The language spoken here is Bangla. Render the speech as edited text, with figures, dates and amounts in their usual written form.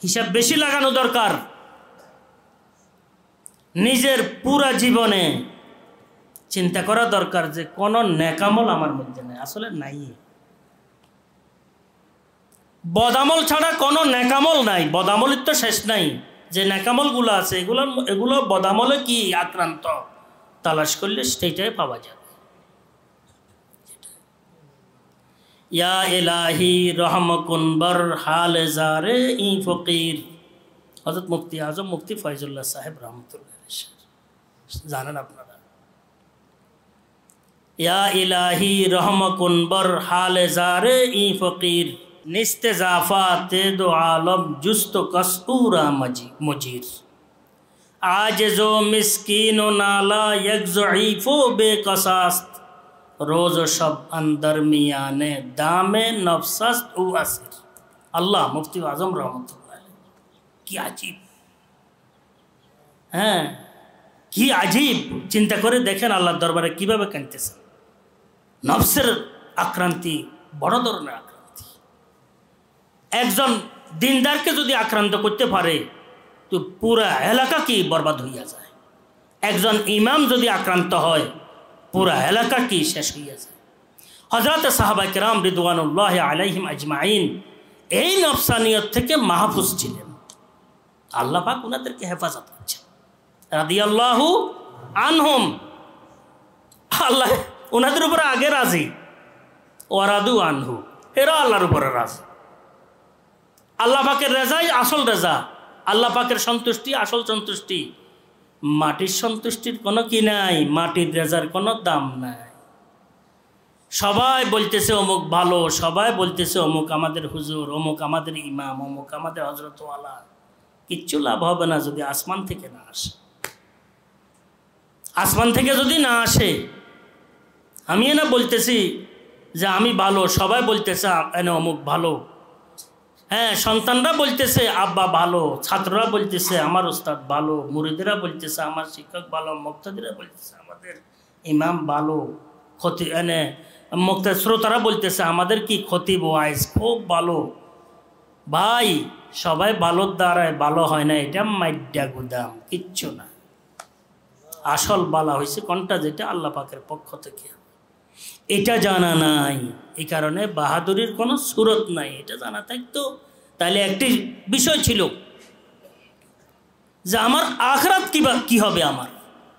হিসাব বেশি লাগানো দরকার। নিজের পুরা জীবনে চিন্তা করা দরকার যে কোন নেকামল আমার মধ্যে নেই, আসলে নাই। বদামল ছাড়া কোনো নেকামল নাই, বদামলের তো শেষ নাই। যে নেকামলগুলো আছে এগুলো বদামলে কি আক্রান্ত, তালাশ করলে সেইটাই পাওয়া যাবে। ইয়া ইলাহি রহমকুন বর হাল জারে ই ফকির, হযরত মুফতি আজম মুফতি ফয়জুল্লাহ সাহেব রহমতুল্লাহ জানেন আপনারা। ইয়া ইলাহি রহমকুন বর হাল জারে ই ফকির, নিস্তেজাফাতে দো আলম जुस्त कसूरा मुजीर, आज जो मिस्कीन व नाला यक ज़ईफ़ो बेकसास्त, रोज़ शब अंदर मियाने दामे नफ्सस्त उ असिर। अल्लाह मुफ्ती आज़म रहमतुल्लाह अलैह, কি আজীব, হ্যাঁ কি আজীব। চিন্তা করে দেখেন আল্লাহর দরবারে কিভাবে কাঁদতেছেন। নফসের আক্রান্তি বড় ধরনের আক্রান্তি। একজন দিনদারকে যদি আক্রান্ত করতে পারে তো পুরা এলাকা কি বরবাদ হইয়া যায়। একজন ইমাম যদি আক্রান্ত হয় পুরা এলাকা কি শেষ হইয়া যায়। হযরত সাহাবা কিরাম রিদওয়ানুল্লাহি আলাইহিম আজমাইন এই নফসানিয়ত থেকে মাহফুজ ছিলেন। আল্লাহ পাক ওনাদেরকে হেফাজত করছেন রাদিয়াল্লাহু আনহুম। আল্লাহ ওনাদের উপরে আগে রাজি, ওয়ারাদু আনহু, এরা আল্লাহর উপরে রাজি। আল্লাহ পাকের রেজাই আসল রেজা, আল্লাহ পাকের সন্তুষ্টি আসল সন্তুষ্টি। মাটির সন্তুষ্টির কোনো কি নাই, মাটির রেজার কোনো দাম নাই। সবাই বলতেছে অমুক ভালো, সবাই বলতেছে অমুক আমাদের হুজুর, অমুক আমাদের ইমাম, অমুক আমাদের হযরতওয়ালা। কিচ্ছু লাভ হবে না যদি আসমান থেকে না আসে। আসমান থেকে যদি না আসে, আমি না বলতেছি যে আমি ভালো, সবাই বলতেছে এনে অমুক ভালো, হ্যাঁ সন্তানরা বলতেছে আব্বা ভালো, ছাত্ররা বলতেছে আমার উস্তাদ ভালো, মুরিদেরা বলতেছে আমার শিক্ষক ভালো, মুক্তাদিরা বলতেছে আমাদের ইমাম ভালো, ক্ষতি এনে মুক্তা শ্রোতারা বলতেছে আমাদের কি খতিব ওয়াইজ খুব ভালো। ভাই সবাই ভালোর দ্বারায় ভালো হয় না, এটা মাইডা গুদাম, কিচ্ছু না। আসল বালা হয়েছে কোনটা, যেটা আল্লাহ পাকের পক্ষ থেকে, এটা জানা নাই। এই কারণে বাহাদুরির কোনো সুরত নাই। এটা জানা থাকতো তাহলে একটি বিষয় ছিল যে আমার আখিরাত কি হবে, আমার